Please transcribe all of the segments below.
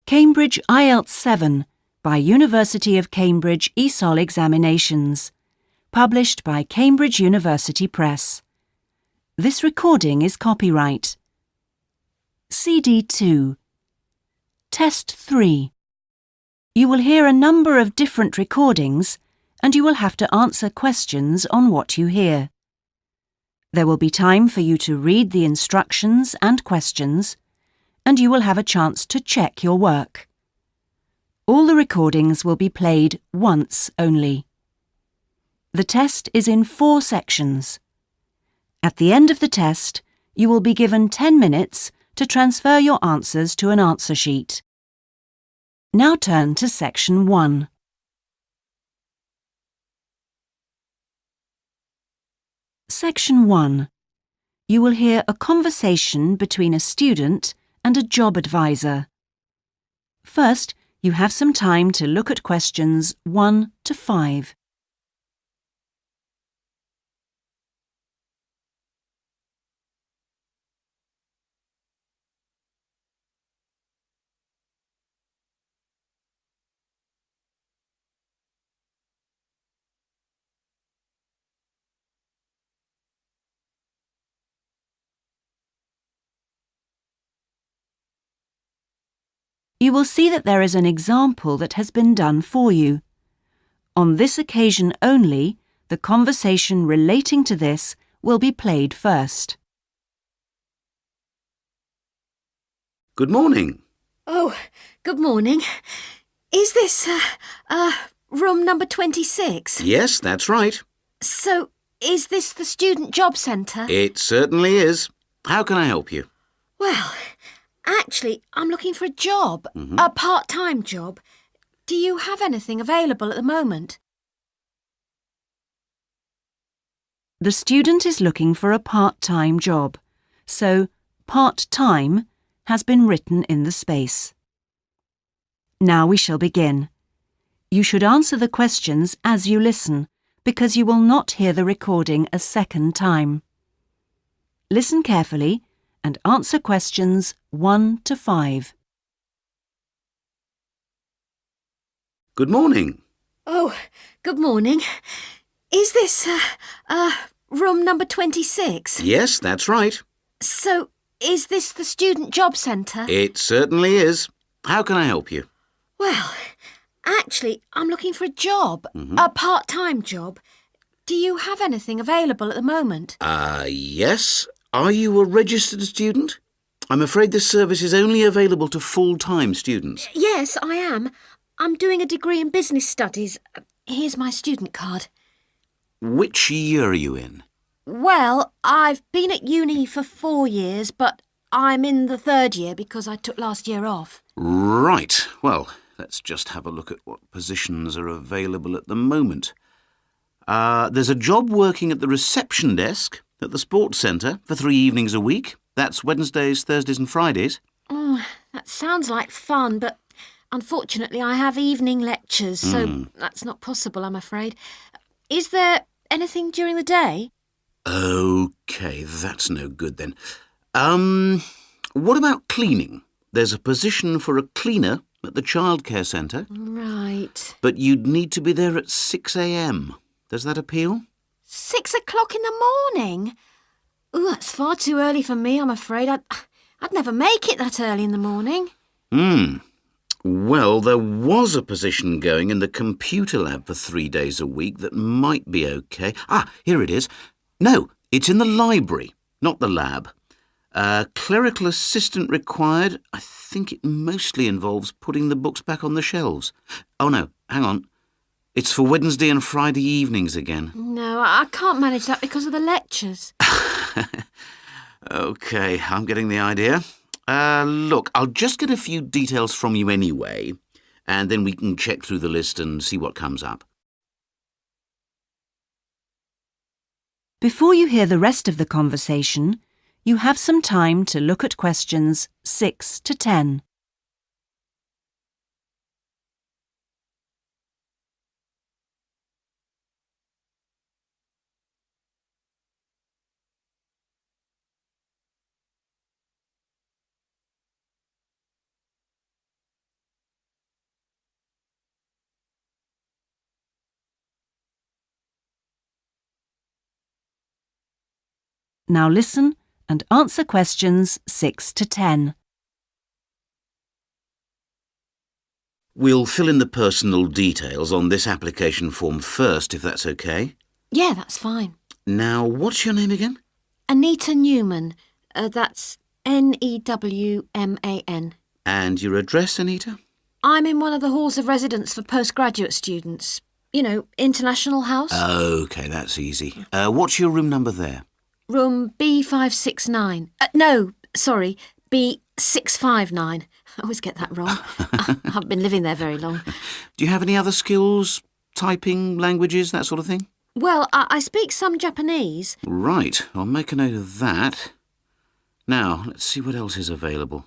Cambridge IELTS 7 by University of Cambridge ESOL Examinations, published by Cambridge University Press. This recording is copyright. CD 2. Test 3. You will hear a number of different recordings and you will have to answer questions on what you hear. There will be time for you to read the instructions and questions, and you will have a chance to check your work. All the recordings will be played once only. The test is in 4 sections. At the end of the test, you will be given 10 minutes to transfer your answers to an answer sheet. Now turn to Section 1. Section 1. You will hear a conversation between a student and a job advisor. First, you have some time to look at questions 1 to 5. You will see that there is an example that has been done for you. On this occasion only, the conversation relating to this will be played first. Good morning. Oh, good morning. Is this, room number 26? Yes, that's right. So, is this the Student Job Centre? It certainly is. How can I help you? Well, actually, I'm looking for a job, a part-time job. Do you have anything available at the moment? The student is looking for a part-time job, so part-time has been written in the space. Now we shall begin. You should answer the questions as you listen, because you will not hear the recording a second time. Listen carefully and answer questions 1 to 5. Good morning. Oh, good morning. Is this, room number 26? Yes, that's right. So, is this the Student Job Centre? It certainly is. How can I help you? Well, actually, I'm looking for a job, a part-time job. Do you have anything available at the moment? Yes. Are you a registered student? I'm afraid this service is only available to full-time students. Yes, I am. I'm doing a degree in business studies. Here's my student card. Which year are you in? Well, I've been at uni for 4 years, but I'm in the 3rd year because I took last year off. Right. Well, let's just have a look at what positions are available at the moment. There's a job working at the reception desk at the sports centre for 3 evenings a week. That's Wednesdays, Thursdays and Fridays. Oh, that sounds like fun, but unfortunately I have evening lectures, so that's not possible, I'm afraid. Is there anything during the day? OK, that's no good then. What about cleaning? There's a position for a cleaner at the childcare centre, Right. but you'd need to be there at 6 a.m. Does that appeal? 6 o'clock in the morning? Ooh, that's far too early for me, I'm afraid. I'd never make it that early in the morning. Well, there was a position going in the computer lab for 3 days a week that might be OK. Here it is. No, it's in the library, not the lab. Clerical assistant required. I think it mostly involves putting the books back on the shelves. Oh, no, hang on. It's for Wednesday and Friday evenings again. No, I can't manage that because of the lectures. OK, I'm getting the idea. Look, I'll just get a few details from you anyway, and then we can check through the list and see what comes up. Before you hear the rest of the conversation, you have some time to look at questions 6 to 10. Now listen and answer questions 6 to 10. We'll fill in the personal details on this application form first, if that's okay. Yeah, that's fine. Now, what's your name again? Anita Newman. That's Newman. And your address, Anita? I'm in one of the halls of residence for postgraduate students. You know, International House. OK, that's easy. What's your room number there? Room B569. No, sorry, B659. I always get that wrong. I haven't been living there very long. Do you have any other skills? Typing, languages, that sort of thing? Well, I speak some Japanese. Right, I'll make a note of that. Now, let's see what else is available.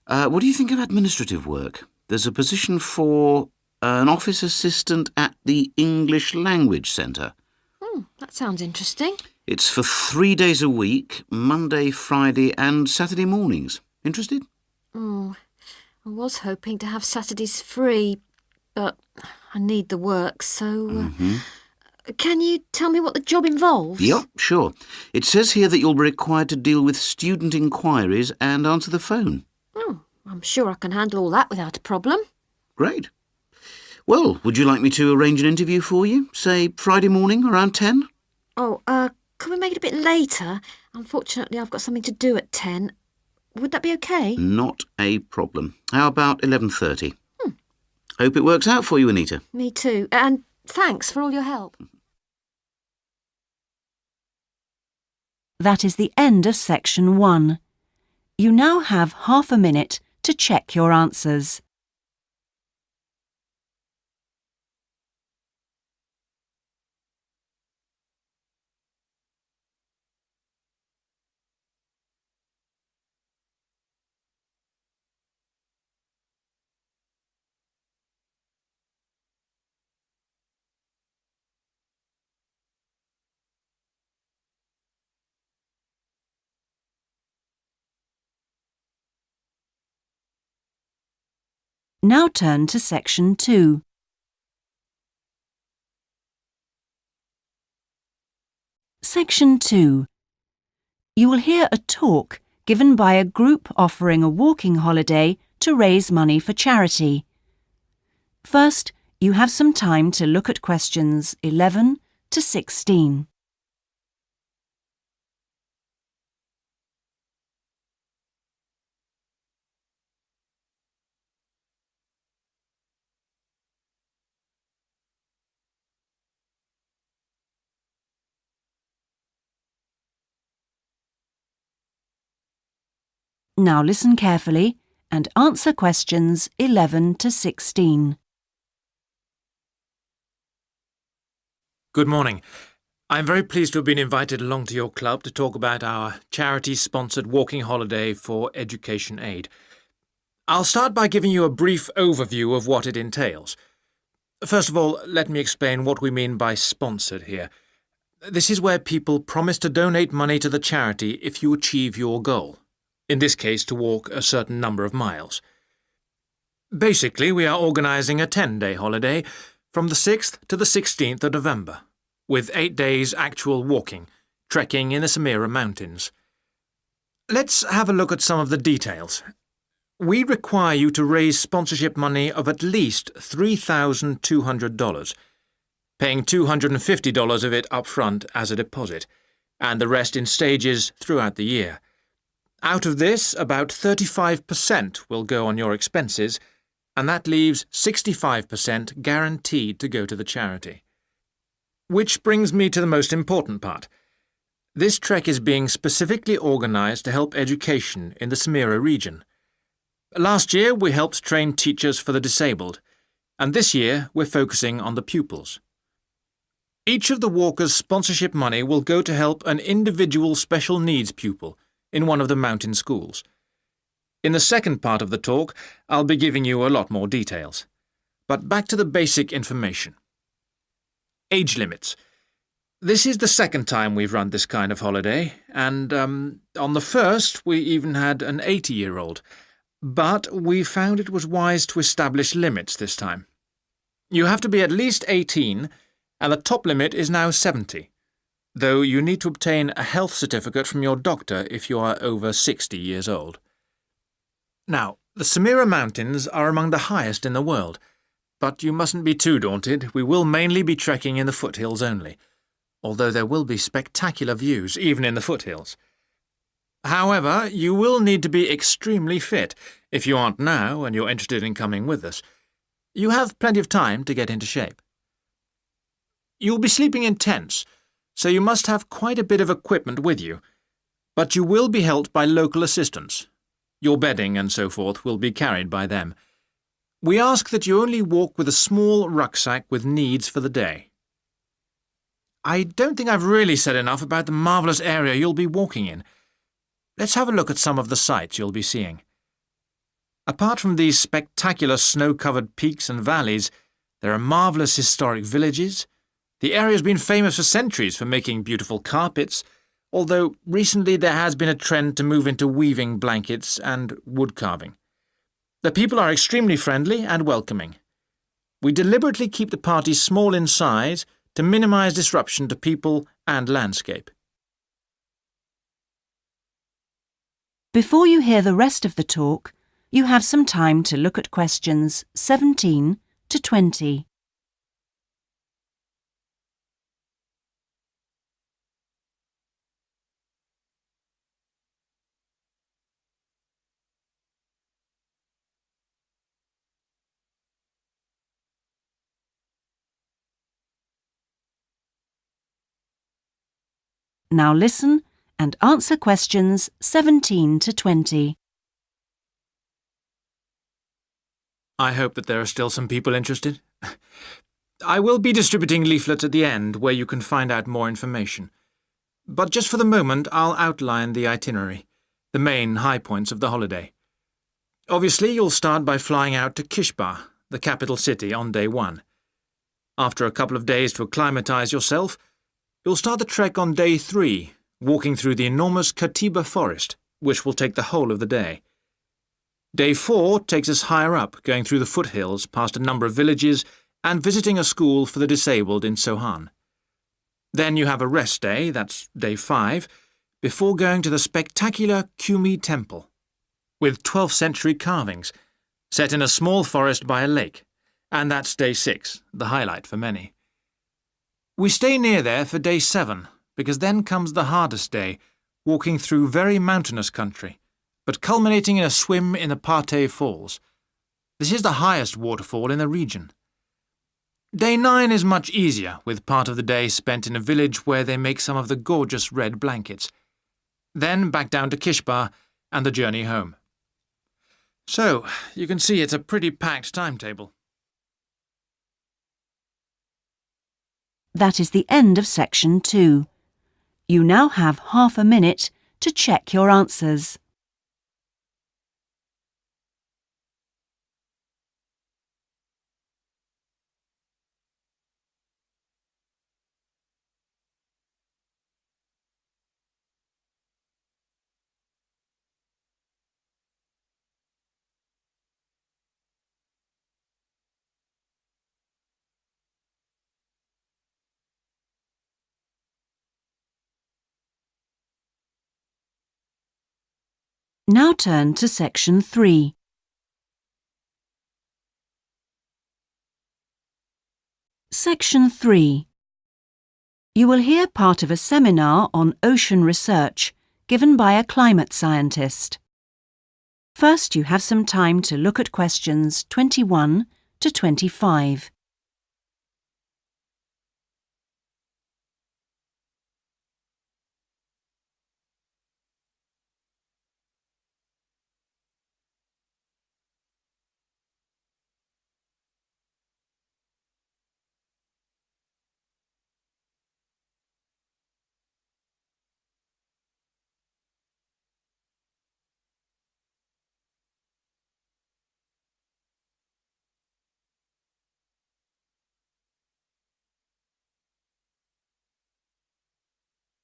What do you think of administrative work? There's a position for an office assistant at the English Language Centre. That sounds interesting. It's for 3 days a week, Monday, Friday and Saturday mornings. Interested? I was hoping to have Saturdays free, but I need the work, so... Can you tell me what the job involves? Yep, sure. It says here that you'll be required to deal with student inquiries and answer the phone. I'm sure I can handle all that without a problem. Great. Well, would you like me to arrange an interview for you? Say Friday morning around 10? Could we make it a bit later? Unfortunately, I've got something to do at 10. Would that be okay? Not a problem. How about 11:30? Hope it works out for you, Anita. Me too. And thanks for all your help. That is the end of section 1. You now have half a minute to check your answers. Now turn to section 2. Section 2. You will hear a talk given by a group offering a walking holiday to raise money for charity. First, you have some time to look at questions 11 to 16. Now listen carefully and answer questions 11 to 16. Good morning. I'm very pleased to have been invited along to your club to talk about our charity-sponsored walking holiday for education aid. I'll start by giving you a brief overview of what it entails. First of all, let me explain what we mean by sponsored here. This is where people promise to donate money to the charity if you achieve your goal. In this case, to walk a certain number of miles. Basically, we are organising a 10-day holiday from the 6th to the 16th of November, with 8 days actual walking, trekking in the Samira Mountains. Let's have a look at some of the details. We require you to raise sponsorship money of at least $3,200, paying $250 of it up front as a deposit, and the rest in stages throughout the year. Out of this, about 35% will go on your expenses, and that leaves 65% guaranteed to go to the charity. Which brings me to the most important part. This trek is being specifically organised to help education in the Samira region. Last year, we helped train teachers for the disabled, and this year we're focusing on the pupils. Each of the walkers' sponsorship money will go to help an individual special needs pupil in one of the mountain schools. In the second part of the talk, I'll be giving you a lot more details. But back to the basic information. Age limits. This is the second time we've run this kind of holiday, and on the first we even had an 80-year-old. But we found it was wise to establish limits this time. You have to be at least 18, and the top limit is now 70. though you need to obtain a health certificate from your doctor if you are over 60 years old. Now, the Samira Mountains are among the highest in the world, but you mustn't be too daunted. We will mainly be trekking in the foothills only, although there will be spectacular views even in the foothills. However, you will need to be extremely fit if you aren't now and you're interested in coming with us. You have plenty of time to get into shape. You'll be sleeping in tents, so you must have quite a bit of equipment with you, but you will be helped by local assistants. Your bedding and so forth will be carried by them. We ask that you only walk with a small rucksack with needs for the day. I don't think I've really said enough about the marvellous area you'll be walking in. Let's have a look at some of the sights you'll be seeing. Apart from these spectacular snow-covered peaks and valleys, there are marvellous historic villages. The area's been famous for centuries for making beautiful carpets, although recently there has been a trend to move into weaving blankets and wood carving. The people are extremely friendly and welcoming. We deliberately keep the party small in size to minimise disruption to people and landscape. Before you hear the rest of the talk, you have some time to look at questions 17 to 20. Now listen and answer questions 17 to 20. I hope that there are still some people interested. I will be distributing leaflets at the end where you can find out more information. But just for the moment, I'll outline the itinerary, the main high points of the holiday. Obviously, you'll start by flying out to Kishbar, the capital city, on day 1. After a couple of days to acclimatise yourself, you'll start the trek on day 3, walking through the enormous Katiba forest, which will take the whole of the day. Day 4 takes us higher up, going through the foothills, past a number of villages, and visiting a school for the disabled in Sohan. Then you have a rest day, that's day 5, before going to the spectacular Kumi Temple, with 12th century carvings, set in a small forest by a lake, and that's day 6, the highlight for many. We stay near there for day 7, because then comes the hardest day, walking through very mountainous country, but culminating in a swim in the Pate Falls. This is the highest waterfall in the region. Day 9 is much easier, with part of the day spent in a village where they make some of the gorgeous red blankets. Then back down to Kishbar and the journey home. So, you can see it's a pretty packed timetable. That is the end of section 2. You now have half a minute to check your answers. Now turn to section 3. Section 3. You will hear part of a seminar on ocean research given by a climate scientist. First, you have some time to look at questions 21 to 25.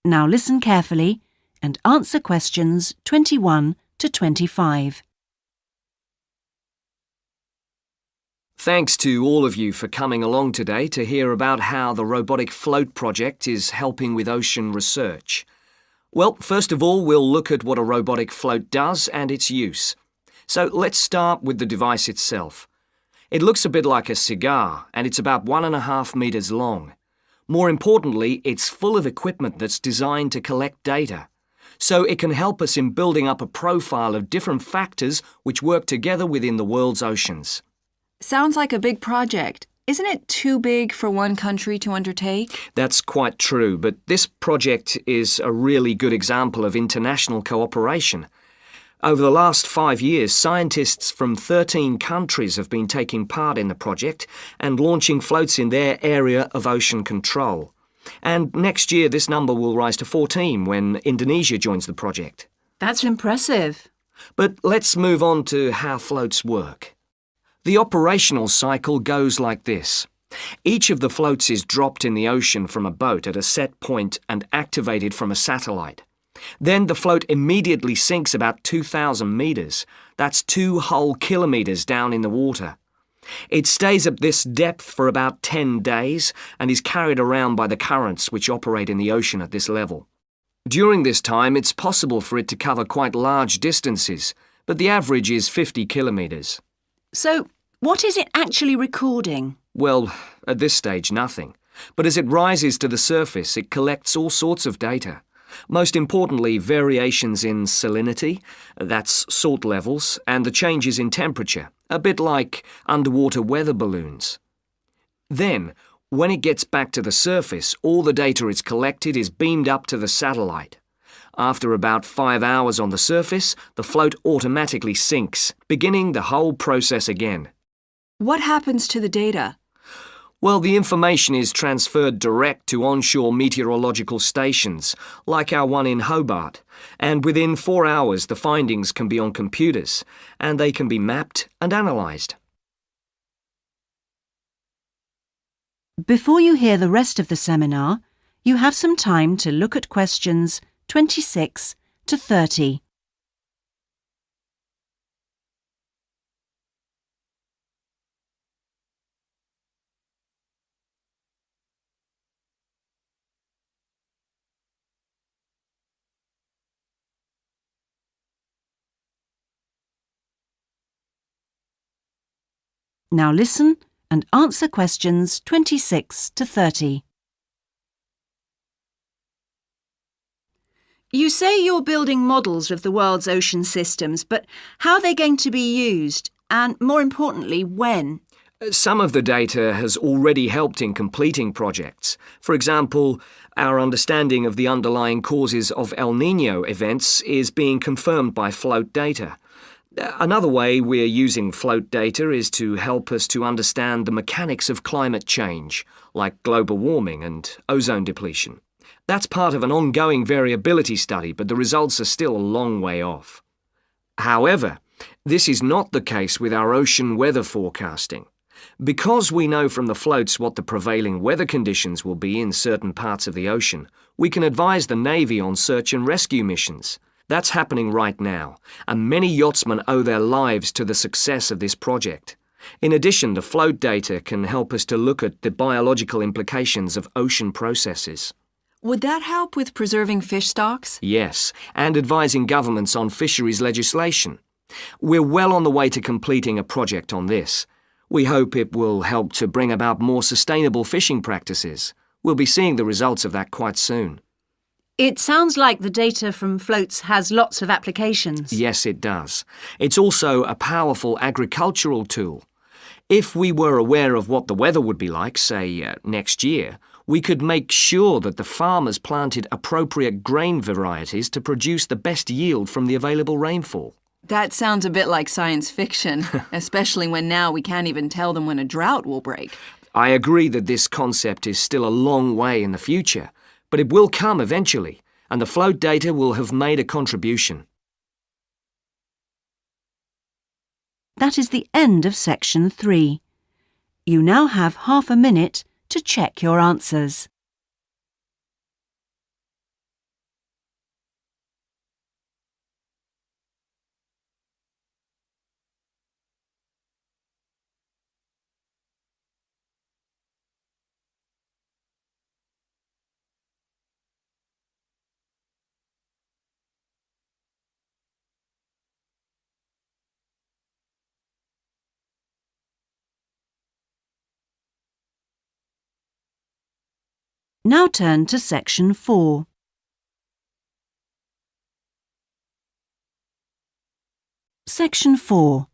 Now listen carefully and answer questions 21 to 25. Thanks to all of you for coming along today to hear about how the Robotic Float project is helping with ocean research. Well, first of all, we'll look at what a robotic float does and its use. So let's start with the device itself. It looks a bit like a cigar, and it's about 1.5 meters long. More importantly, it's full of equipment that's designed to collect data. So it can help us in building up a profile of different factors which work together within the world's oceans. Sounds like a big project. Isn't it too big for one country to undertake? That's quite true, but this project is a really good example of international cooperation. Over the last 5 years, scientists from 13 countries have been taking part in the project and launching floats in their area of ocean control. And next year, this number will rise to 14 when Indonesia joins the project. That's impressive. But let's move on to how floats work. The operational cycle goes like this. Each of the floats is dropped in the ocean from a boat at a set point and activated from a satellite. Then the float immediately sinks about 2,000 meters. That's 2 whole kilometers down in the water. It stays at this depth for about 10 days and is carried around by the currents which operate in the ocean at this level. During this time, it's possible for it to cover quite large distances, but the average is 50 kilometers. So, what is it actually recording? Well, at this stage, nothing. But as it rises to the surface, it collects all sorts of data. Most importantly, variations in salinity, that's salt levels, and the changes in temperature, a bit like underwater weather balloons. Then, when it gets back to the surface, all the data it's collected is beamed up to the satellite. After about 5 hours on the surface, the float automatically sinks, beginning the whole process again. What happens to the data? Well, the information is transferred direct to onshore meteorological stations, like our one in Hobart, and within 4 hours the findings can be on computers, and they can be mapped and analysed. Before you hear the rest of the seminar, you have some time to look at questions 26 to 30. Now listen and answer questions 26 to 30. You say you're building models of the world's ocean systems, but how are they going to be used? And more importantly, when? Some of the data has already helped in completing projects. For example, our understanding of the underlying causes of El Niño events is being confirmed by float data. Another way we're using float data is to help us to understand the mechanics of climate change, like global warming and ozone depletion. That's part of an ongoing variability study, but the results are still a long way off. However, this is not the case with our ocean weather forecasting. Because we know from the floats what the prevailing weather conditions will be in certain parts of the ocean, we can advise the Navy on search and rescue missions. That's happening right now, and many yachtsmen owe their lives to the success of this project. In addition, the float data can help us to look at the biological implications of ocean processes. Would that help with preserving fish stocks? Yes, and advising governments on fisheries legislation. We're well on the way to completing a project on this. We hope it will help to bring about more sustainable fishing practices. We'll be seeing the results of that quite soon. It sounds like the data from floats has lots of applications. Yes, it does. It's also a powerful agricultural tool. If we were aware of what the weather would be like, say, next year, we could make sure that the farmers planted appropriate grain varieties to produce the best yield from the available rainfall. That sounds a bit like science fiction, especially when now we can't even tell them when a drought will break. I agree that this concept is still a long way in the future, but it will come eventually, and the float data will have made a contribution. That is the end of section 3. You now have half a minute to check your answers. Now turn to Section 4. Section 4.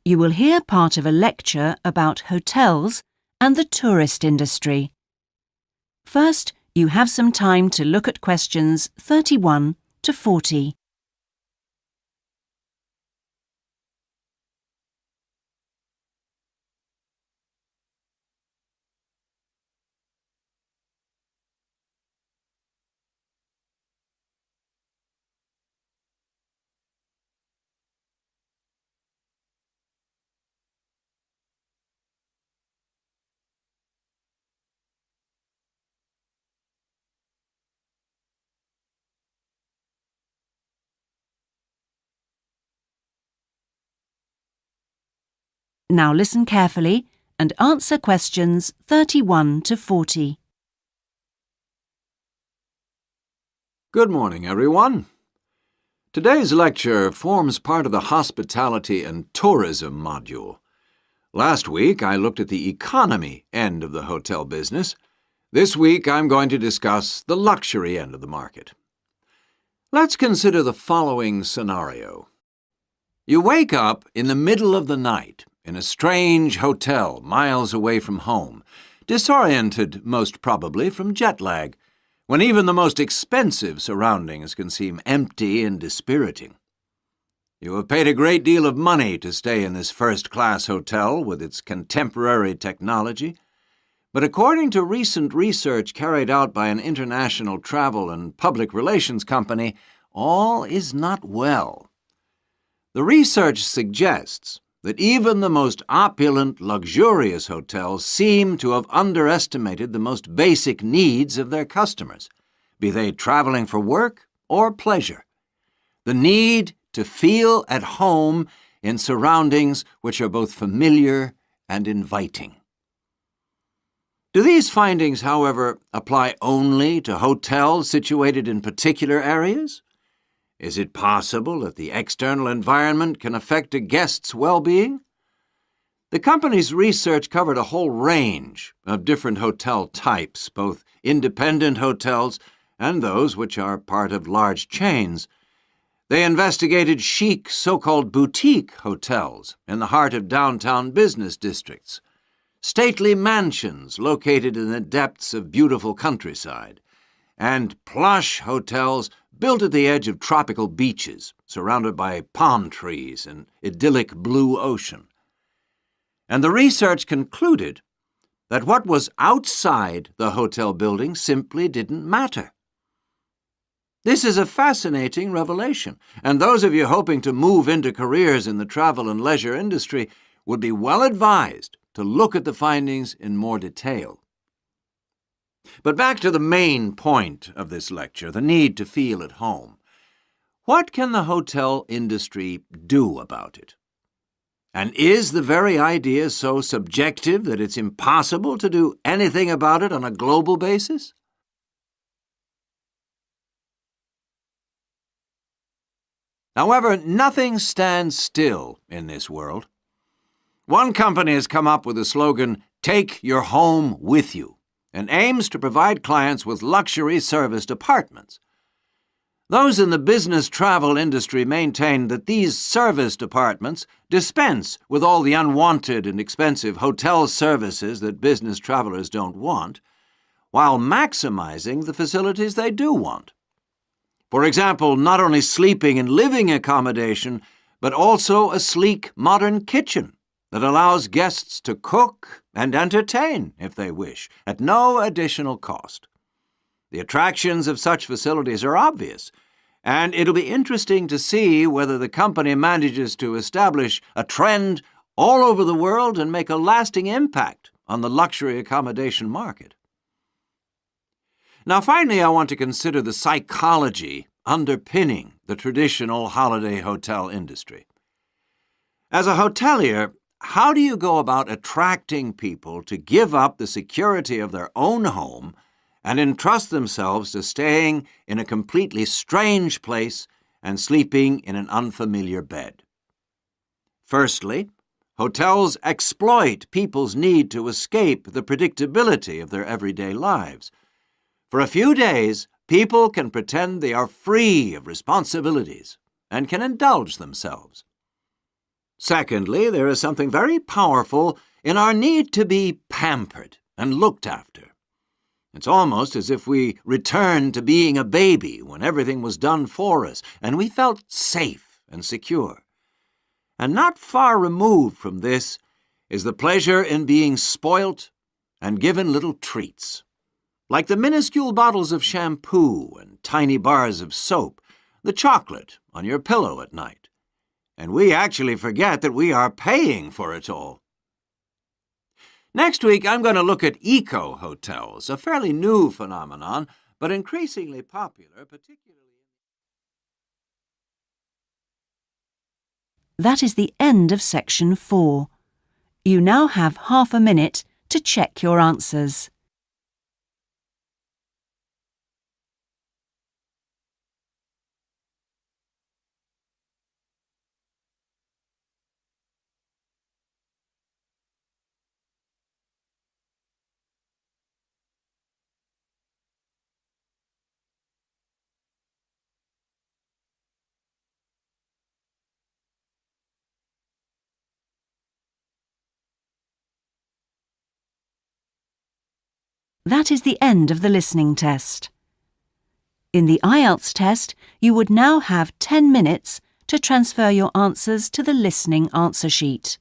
You will hear part of a lecture about hotels and the tourist industry. First, you have some time to look at questions 31 to 40. Now listen carefully and answer questions 31 to 40. Good morning, everyone. Today's lecture forms part of the Hospitality and Tourism module. Last week, I looked at the economy end of the hotel business. This week, I'm going to discuss the luxury end of the market. Let's consider the following scenario. You wake up in the middle of the night in a strange hotel miles away from home, disoriented most probably from jet lag, when even the most expensive surroundings can seem empty and dispiriting. You have paid a great deal of money to stay in this first-class hotel with its contemporary technology, but according to recent research carried out by an international travel and public relations company, all is not well. The research suggests that even the most opulent, luxurious hotels seem to have underestimated the most basic needs of their customers, be they traveling for work or pleasure. The need to feel at home in surroundings which are both familiar and inviting. Do these findings, however, apply only to hotels situated in particular areas? Is it possible that the external environment can affect a guest's well-being? The company's research covered a whole range of different hotel types, both independent hotels and those which are part of large chains. They investigated chic so-called boutique hotels in the heart of downtown business districts, stately mansions located in the depths of beautiful countryside, and plush hotels built at the edge of tropical beaches, surrounded by palm trees and idyllic blue ocean. And the research concluded that what was outside the hotel building simply didn't matter. This is a fascinating revelation, and those of you hoping to move into careers in the travel and leisure industry would be well advised to look at the findings in more detail. But back to the main point of this lecture, the need to feel at home. What can the hotel industry do about it? And is the very idea so subjective that it's impossible to do anything about it on a global basis? However, nothing stands still in this world. One company has come up with the slogan, "Take your home with you," and aims to provide clients with luxury serviced apartments. Those in the business travel industry maintain that these serviced apartments dispense with all the unwanted and expensive hotel services that business travelers don't want, while maximizing the facilities they do want. For example, not only sleeping and living accommodation, but also a sleek modern kitchen that allows guests to cook and entertain, if they wish, at no additional cost. The attractions of such facilities are obvious, and it'll be interesting to see whether the company manages to establish a trend all over the world and make a lasting impact on the luxury accommodation market. Now, finally, I want to consider the psychology underpinning the traditional holiday hotel industry. As a hotelier, how do you go about attracting people to give up the security of their own home and entrust themselves to staying in a completely strange place and sleeping in an unfamiliar bed? Firstly, hotels exploit people's need to escape the predictability of their everyday lives. For a few days, people can pretend they are free of responsibilities and can indulge themselves. Secondly, there is something very powerful in our need to be pampered and looked after. It's almost as if we returned to being a baby when everything was done for us and we felt safe and secure. And not far removed from this is the pleasure in being spoilt and given little treats, like the minuscule bottles of shampoo and tiny bars of soap, the chocolate on your pillow at night. And we actually forget that we are paying for it all. Next week, I'm going to look at eco-hotels, a fairly new phenomenon, but increasingly popular, particularly... That is the end of section 4. You now have half a minute to check your answers. That is the end of the listening test. In the IELTS test, you would now have 10 minutes to transfer your answers to the listening answer sheet.